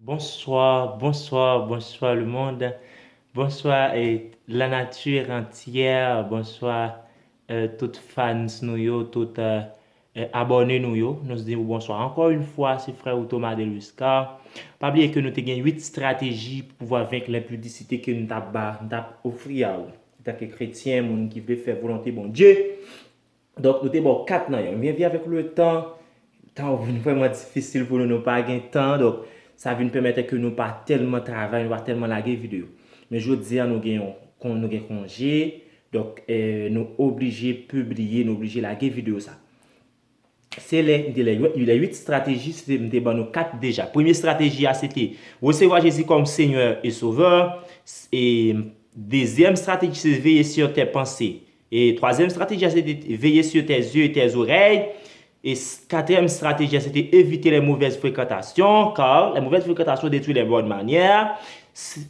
Bonsoir, bonsoir, bonsoir le monde. Bonsoir et la nature entière. Bonsoir toutes fans nous yo, toutes abonnés nous yo. Nous disons bonsoir encore une fois, c'est frère Thomas de Luscar. Pas oublier que nous avons 8 stratégies pour pouvoir vaincre l'impudicité que nous avons offert à vous. En tant que chrétien, monde qui veut faire volonté bon Dieu. Donc nous avons 4 ans. On vient avec le temps. Temps vraiment difficile pour nous, nous pas de temps. Donc, ça vient permettre que nous pas tellement travailler, nous pas tellement laguer vidéo. Mais je veux dire, nous gagnons congé. Donc, nous obligés de publier, nous obligés de laguer vidéo ça. C'est les 8 stratégies, c'était nos 4 déjà. Première stratégie, c'était recevoir Jésus comme Seigneur et Sauveur. Et deuxième stratégie, c'est veiller sur tes pensées. Et troisième stratégie, c'était veiller sur tes yeux et tes oreilles. Et quatrième stratégie, c'était éviter les mauvaises fréquentations, car les mauvaises fréquentations détruisent les bonnes manières.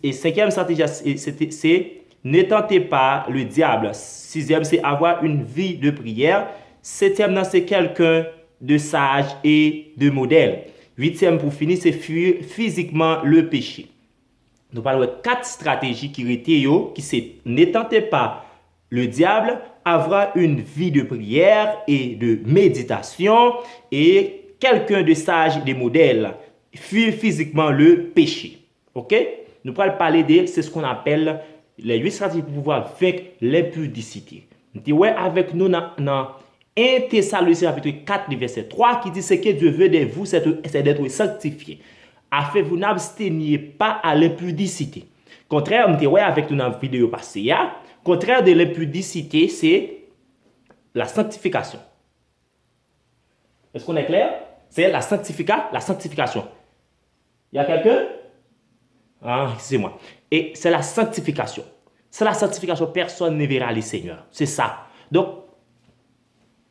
Et cinquième stratégie, c'est ne tentez pas le diable. Sixième, c'est avoir une vie de prière. Septième, c'est quelqu'un de sage et de modèle. Huitième, pour finir, c'est fuir physiquement le péché. Nous parlons de 4 stratégies qui étaient qui c'est ne tentez pas le diable, avoir une vie de prière et de méditation et quelqu'un de sage et de modèle, fuir physiquement le péché. Ok? Nous allons parler de c'est ce qu'on appelle les 8 stratégies pour pouvoir vaincre l'impudicité. Ouais, avec nous dans 1 Thessaloniciens chapitre 4, verset 3 qui dit ce que Dieu veut de vous, c'est d'être sanctifié, afin que vous n'absteniez pas à l'impudicité. Contraire, ouais, avec nous dans la vidéo passée, contraire de l'impudicité, c'est la sanctification. Est-ce qu'on est clair? C'est la sanctification. Il y a quelqu'un? Ah, excusez-moi. Et c'est la sanctification. C'est la sanctification. Personne ne verra le Seigneur. C'est ça. Donc,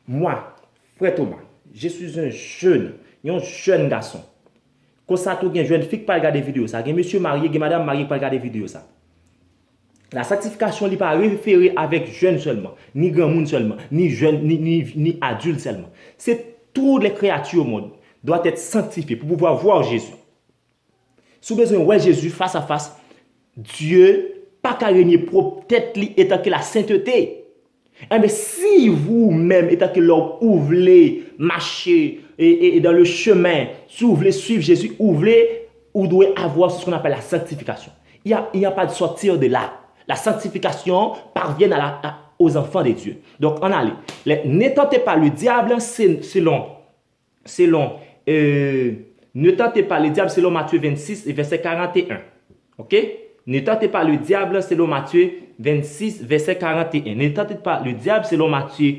moi, frère Thomas, je suis un jeune garçon. Quand ça, tout une jeune fille qui pas regarder vidéo ça, un monsieur marié, une madame mariée qui pas regarder vidéo ça. La sanctification n'est pas référée avec jeunes seulement, ni grand monde seulement, ni jeunes, ni adultes seulement. C'est toutes les créatures au monde doivent être sanctifiées pour pouvoir voir Jésus. Si vous besoin de voir Jésus face à face, Dieu pas qu'à régner propre tête étant que la sainteté. Mais si vous-même, étant que l'homme, vous voulez marcher et dans le chemin, si vous voulez suivre Jésus, vous devez avoir ce qu'on appelle la sanctification. Il n'y a pas de sortir de là. La sanctification parvient aux enfants de Dieu. Donc, on allait. Ne tentez pas le diable selon ne tentez pas le diable selon Matthieu 26, verset 41. Ok? Ne tentez pas le diable selon Matthieu 26, verset 41. Ne tentez pas le diable selon Matthieu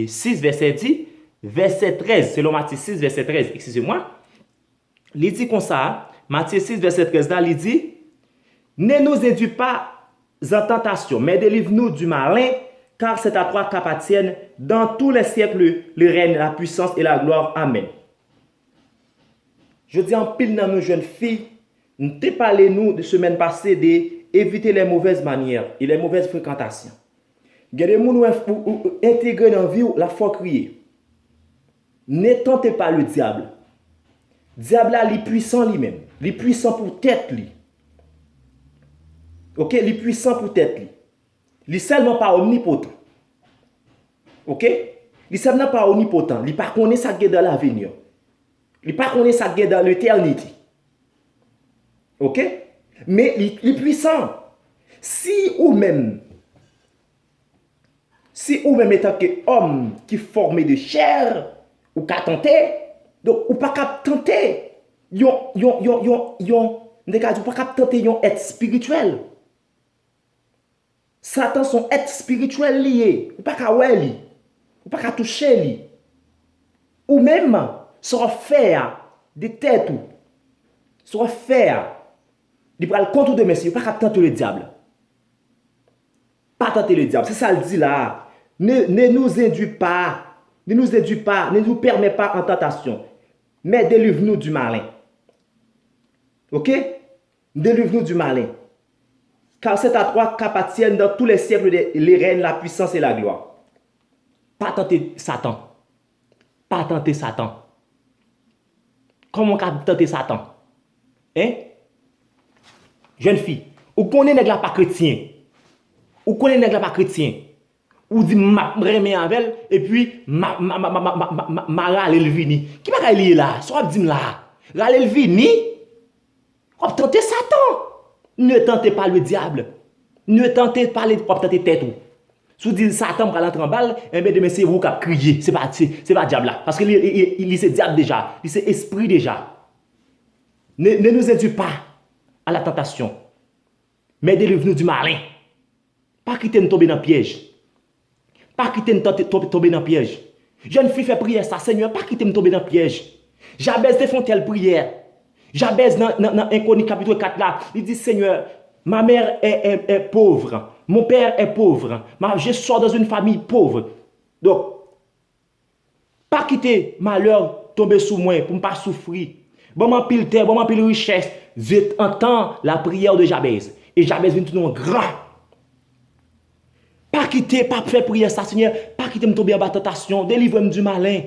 6, verset 10, verset 13. Selon Matthieu 6, verset 13, excusez-moi. Il dit comme ça, Matthieu 6, verset 13, là, il dit, ne nous induis pas en tentation, mais délivre-nous du malin, car c'est à toi qu'appartiennent dans tous les siècles le règne, la puissance et la gloire. Amen. Je dis en pile dans nos jeunes filles, nous t'ai parlé nous de semaine passée d'éviter les mauvaises manières et les mauvaises fréquentations. Il y a des gens qui intègrent dans la vie la foi crier. Ne tentez pas le diable. Le diable est puissant lui-même. Il est puissant pour tête lui. Ok? Il est puissant pour tête lui. Il n'est seulement pas omnipotent. Ok? Il n'est seulement pas omnipotent. Il ne pas connaît ça qui est dans l'avenir. Il ne pas connaît ça qui est dans l'éternité. Ok? Mais il est puissant. Si ou même étant qu'homme qui est formé de chair, ou qu'à tenter, donc ou pas qu'à tenter, pas qu'à tenter un être spirituel. Satan son être spirituel lié, ou pas qu'à ouais li, ou pas qu'à toucher li, ou même se refaire des têtes ou se refaire. Il prend le contre de Messie, il ne pas tenter le diable. Pas tenter le diable. C'est ça le dit là. Ne nous induis pas. Ne nous permet pas en tentation. Mais délivre-nous du malin. Ok? Délivre-nous du malin. Car c'est à toi qu'appartiennent dans tous les siècles les règnes, la puissance et la gloire. Pas tenter Satan. Pas tenter Satan. Comment on peut tenter Satan? Hein? Jeune fille, ou connaît nèg la pas chrétien? Ou connaît nèg la pas chrétien? Ou dit m'a remet avec elle et puis ma rale le vini. Qui va aller là? Soit dit là. Rale le vini. On tenter Satan. Ne tentez pas le diable. Ne tentez pas le tenter tête ou. Si vous dites Satan va rentrer en balle, eh bien demain c'est vous qui criez, c'est pas diable là parce que il c'est diable déjà, il c'est esprit déjà. Ne nous induis pas à la tentation. Mais délivre-nous du malin. Pas quitter nous tomber dans le piège. Pas quitter nous tomber dans le piège. Jeune fille fait prière ça, Seigneur, pas quitter nous tomber dans le piège. Jabez te font telle prière. Jabez dans 1 Chronique chapitre 4 là, il dit Seigneur, ma mère est pauvre, mon père est pauvre, je sors dans une famille pauvre. Donc, pas quitter malheur tomber sous moi pour ne pas souffrir. Bon, m'en pile terre, bon, m'en pile richesse. Je entends la prière de Jabez. Et Jabez vient tout grand. Pas quitter, pas faire prière ça, Seigneur. Pas quitter me tomber en tentation. Délivre-moi du malin.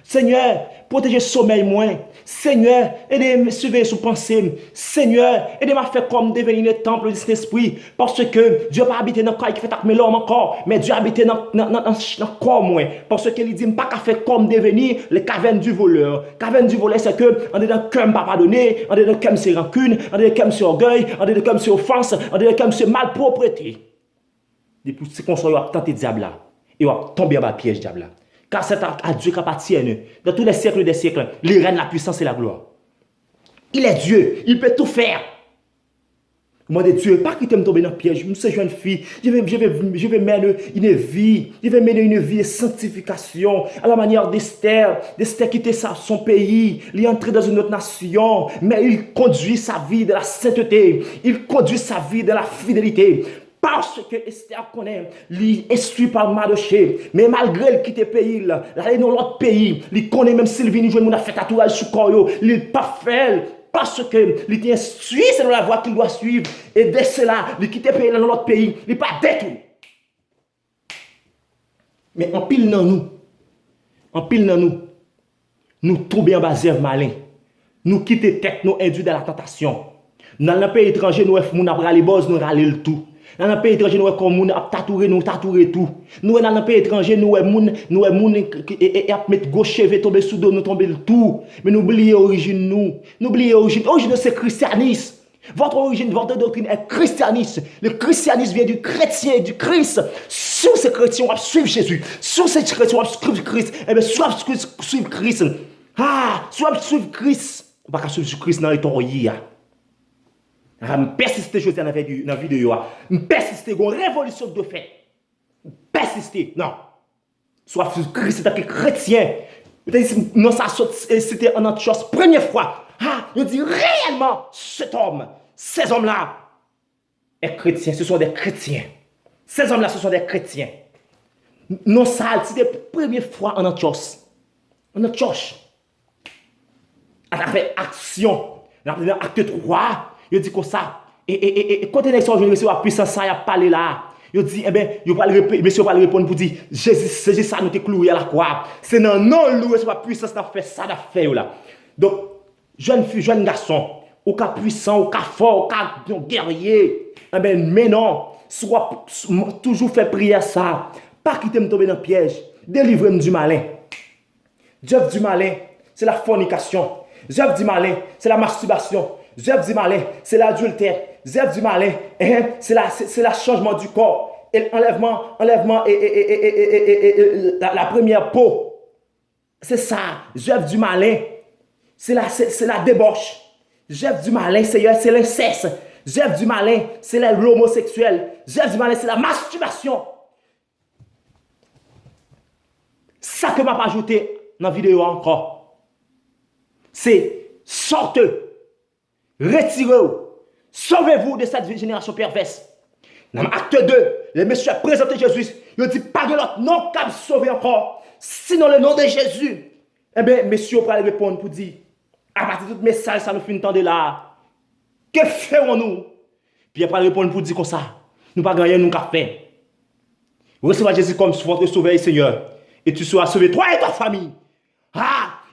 Seigneur, protégez sommeil moins. Seigneur, aidez-moi à surveiller sous pensée. Seigneur, aidez-moi à faire comme devenir le temple de Saint-Esprit. Parce que Dieu pas habiter dans le corps qui fait avec l'homme encore. Mais Dieu habite dans le corps moins. Parce qu'il dit, pas qu'à faire comme devenir les cavernes du voleur. Caverne du voleur, c'est que on est dans le cœur pas pardonné, on est dans le cœur c'est rancune, on est dans le cœur c'est orgueil, on est dans le cœur c'est offense, on est dans le cœur c'est malpropreté. Depuis ce qu'on soit tenté diable là, et on va tomber dans le piège diable là. Car c'est à Dieu qui appartient dans tous les siècles des siècles. Il règne la puissance et la gloire. Il est Dieu. Il peut tout faire. Moi, de Dieu, pas quitter me tomber dans le piège. Je suis jeune fille. Je vais mener une vie. Je vais mener une vie de sanctification. À la manière d'Esther. D'Esther quitter son pays. Il est entré dans une autre nation. Mais il conduit sa vie de la sainteté. Il conduit sa vie de la fidélité. Parce que Esther connaît, il est suivi par Mardoché. Mais malgré qu'il quitte le pays, il est dans l'autre pays. Il connaît même s'il vient jouer, il a fait tatouage sur le corps. Il n'est pas fait. Parce que il est suivi selon la voie qu'il doit suivre. Et dès cela, il quitte le pays dans l'autre pays. Il n'est pas détruit. Mais en pile dans nous, nous tomber en bas malin. Nous quitter tête, nous induire dans la tentation. Dans le pays étranger, nous avons râlé bos, nous râlé le tout. Dans le pays étranger, nous avons comme nous tatoué tout. Nous dans le pays étranger, nous avons mettre gauche cheveux tomber sous dos, nous tomber le tout. Mais n'oubliez l'origine nous. N'oubliez l'origine. L'origine c'est christianisme. Votre origine, votre doctrine est christianisme. Le christianisme vient du chrétien, du Christ. Sous ces chrétiens, on va suivre Jésus. Sous ces chrétiens, on va suivre Christ. Eh bien, soit suivre Christ. Soit suivre Christ. On va pas suivre Christ dans les torillons. Je persiste dans la vidéo. Je persiste dans la révolution de fait. Persister. Non. Soit Christ est chrétien. Non, ça c'était en Antioche. Première fois. Je dis réellement, ces hommes-là, est chrétien. Ce sont des chrétiens. Ces hommes-là, ce sont des chrétiens. Non, ça, c'était la première fois en Antioche. En Antioche. On a fait action. On a fait acte 3. Il dit comme ça. Et quand les gens ont la puissance, ça a parlé là. Il dit, eh bien, monsieur va répondre pour dire, Jésus, ça nous te cloué à la croix. C'est non, loué sur la puissance, ça fait ça, fait là. Donc, jeune fille, jeune garçon, au cas puissant, au cas fort, au cas guerrier, eh bien, mais non, soit toujours fait prière ça. Pas quitter me tomber dans le piège. Délivrez-moi du malin. Dieu du malin, c'est la fornication. Dieu du malin, c'est la masturbation. Zèv du malin, c'est l'adultère. Zèv du malin, c'est le changement du corps. Et enlèvement et la première peau. C'est ça. Zèv du malin, c'est la débauche. Zèv du malin, c'est l'inceste. Zèv du malin, c'est l'homosexuel. Zèv du malin, c'est la masturbation. Ça que m'a pas ajouté dans la vidéo encore. C'est sortez. Retirez-vous. Sauvez-vous de cette génération perverse. Dans l'acte 2, les messieurs ont présenté Jésus. Ils ont dit, pas de l'autre nom qu'à sauver encore. Sinon, le nom de Jésus. Eh bien, messieurs, on va répondre pour dire, à partir de tout message, ça nous fait entendre là. Que ferons-nous? Puis après, répondre pour dire comme ça. Nous pas gagner, nous qu'à faire. Recevez Jésus comme votre sauveur, Seigneur. Et tu seras sauvé, toi et ta famille.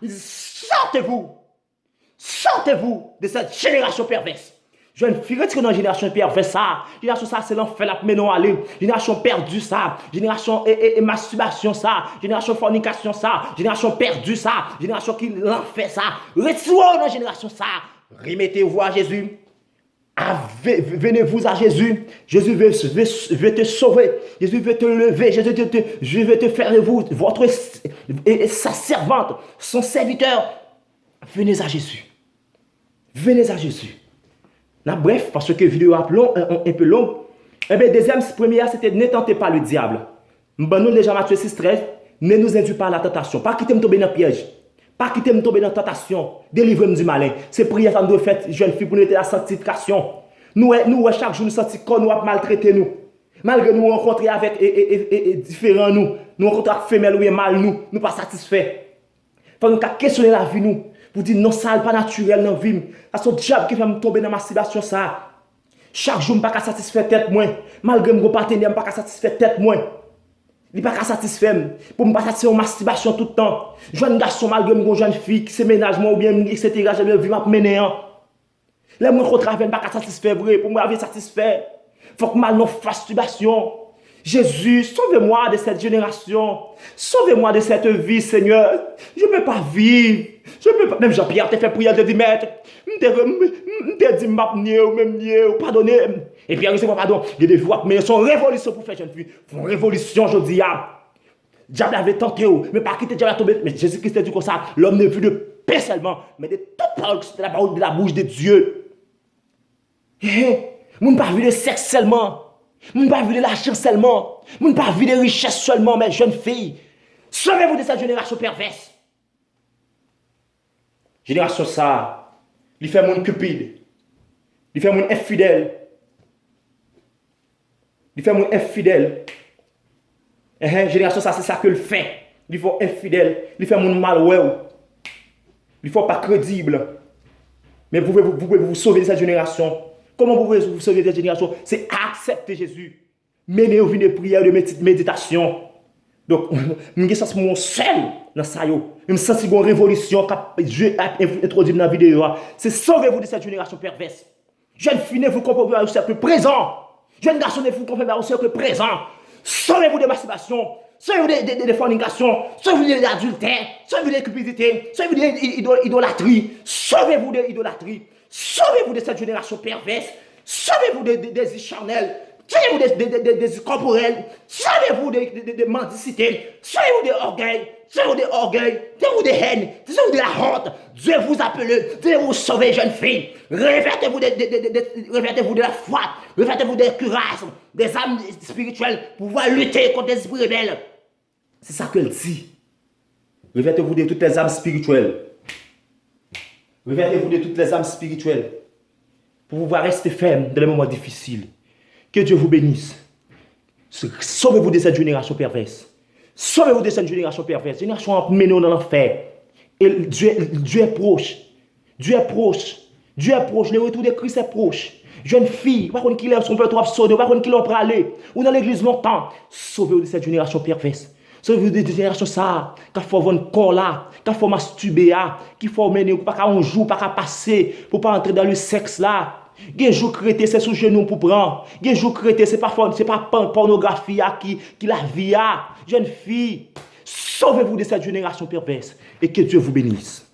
Il dit, sortez-vous. Sortez-vous de cette génération perverse. Jeune fille, retirez dans la génération perverse ça. Génération ça, c'est l'enfer la menon aller. Génération perdue ça. Génération masturbation ça. Génération fornication ça. Génération perdue ça. Génération qui l'enfer ça. Retirez dans la génération ça. Remettez-vous à Jésus. Venez-vous à Jésus. Jésus veut te sauver. Jésus veut te lever. Jésus veut te faire votre sa servante, son serviteur. Venez à Jésus. Venez à Jésus. Là, bref, parce que la vidéo est un peu longue. Eh bien, deuxième, première, c'était ne tentez pas le diable. Nous, déjà, Matthieu 6,13, ne nous induis pas à la tentation. Pas quitter me tomber dans le piège. Pas quitter me tomber dans la tentation. Délivrez-moi du malin. C'est prière que nous devons faire, jeune fille, pour nous aider à la sanctification. Nous, chaque jour, nous sentons qu'on nous a maltraité nous. Malgré nous rencontrer avec différents nous. Nous rencontrer avec femelles ou mal nous. Nous pas satisfaits. Il faut nous questionner la vie nous. Pour dire non, ça n'est pas naturel dans la vie. C'est son diable qui fait me tomber dans ma masturbation ça. Chaque jour, je ne peux pas satisfaire tête moi. Malgré mon partenaire, je ne peux pas satisfaire tête moi. Il ne peut pas satisfaire. Pour ne pas satisfaire ma masturbation tout le temps. Jeune garçon, malgré mon jeune fille qui se ménage moi ou bien, etc. Je vais vivre ma mener. Là, moi, je ne peux pas satisfaire vrai. Pour moi, je satisfaire. Il faut que mal non masturbation. Jésus, sauvez-moi de cette génération. Sauvez-moi de cette vie, Seigneur. Je ne peux pas vivre. Je peux pas. Même Jean-Pierre t'a fait prière de 10 mètres. M'te dit m'apnier ou même nier ou pardonner. Et puis, recevez pardon. Il y a des voix, mais son révolution pour faire jeune fille. Une révolution, je dis. Diable avait tenté, mais pas quitter diable à tomber. Mais Jésus-Christ a dit comme ça. L'homme n'est vu de paix seulement, mais de toute parole de la parole de la bouche de Dieu. Nous ne pas vu de sexe seulement. Nous ne pas vu de l'argent seulement. Nous ne pas vu de richesse seulement, mais jeune fille. Sauvez-vous de cette génération perverse. Génération ça, il fait mon cupide. Il fait mon infidèle. Il fait mon infidèle. Génération ça, c'est ça que le fait. Il faut infidèle. Il fait mon malware. Il faut pas crédible. Mais vous pouvez vous sauver de cette génération. Comment vous pouvez vous sauver de cette génération? C'est accepter Jésus. Mener au vie de prière, de méditation. Donc, je sens mon seul dans ça. Je me sens une révolution que Dieu a introduite dans la vidéo. C'est sauvez-vous de cette génération perverse. Jeune fille, vous comprenez au cercle présent. Jeune garçon, vous comprenez au cercle présent. Sauvez-vous de masturbation. Sauvez-vous de fornication. Sauvez-vous de l'adultère. Sauvez-vous de cupidité. Sauvez-vous de idolâtrie. Sauvez-vous de idolâtrie. Sauvez-vous de cette génération perverse. Sauvez-vous des charnels. Sauvez-vous des corporels. Sauvez-vous de mendicité. Sauvez-vous de orgueil. Sauvez-vous de orgueil. Sauvez-vous de haine. Sauvez-vous de la honte. Dieu vous appelle. Dieu vous sauve, jeune fille. Révertez-vous de la foi. Révertez-vous des cuirasses, des âmes spirituelles pour pouvoir lutter contre les esprits rebelles. C'est ça qu'elle dit. Révertez-vous de toutes les âmes spirituelles. Réveillez-vous de toutes les âmes spirituelles pour pouvoir rester ferme dans les moments difficiles. Que Dieu vous bénisse. Sauvez-vous de cette génération perverse. Sauvez-vous de cette génération perverse. Génération menée dans l'enfer. Et Dieu est proche. Dieu est proche. Dieu est proche. Le retour de Christ est proche. Jeune fille, pas qu'on qui lève son peu trop absurde, pas qu'on qui l'a aller. Ou dans l'église longtemps. Sauvez-vous de cette génération perverse. Sauvez-vous de cette génération ça. Qu'il faut avoir un corps là. Qu'il faut masturber là. Qu'il faut mener. Pas qu'à un jour, pas qu'à passer. Pour pas entrer dans le sexe là. Gen jour crété c'est sous genou pour prendre. Gen jour crété c'est pas pornographie qui la vie a. Jeune fille, sauvez-vous de cette génération perverse et que Dieu vous bénisse.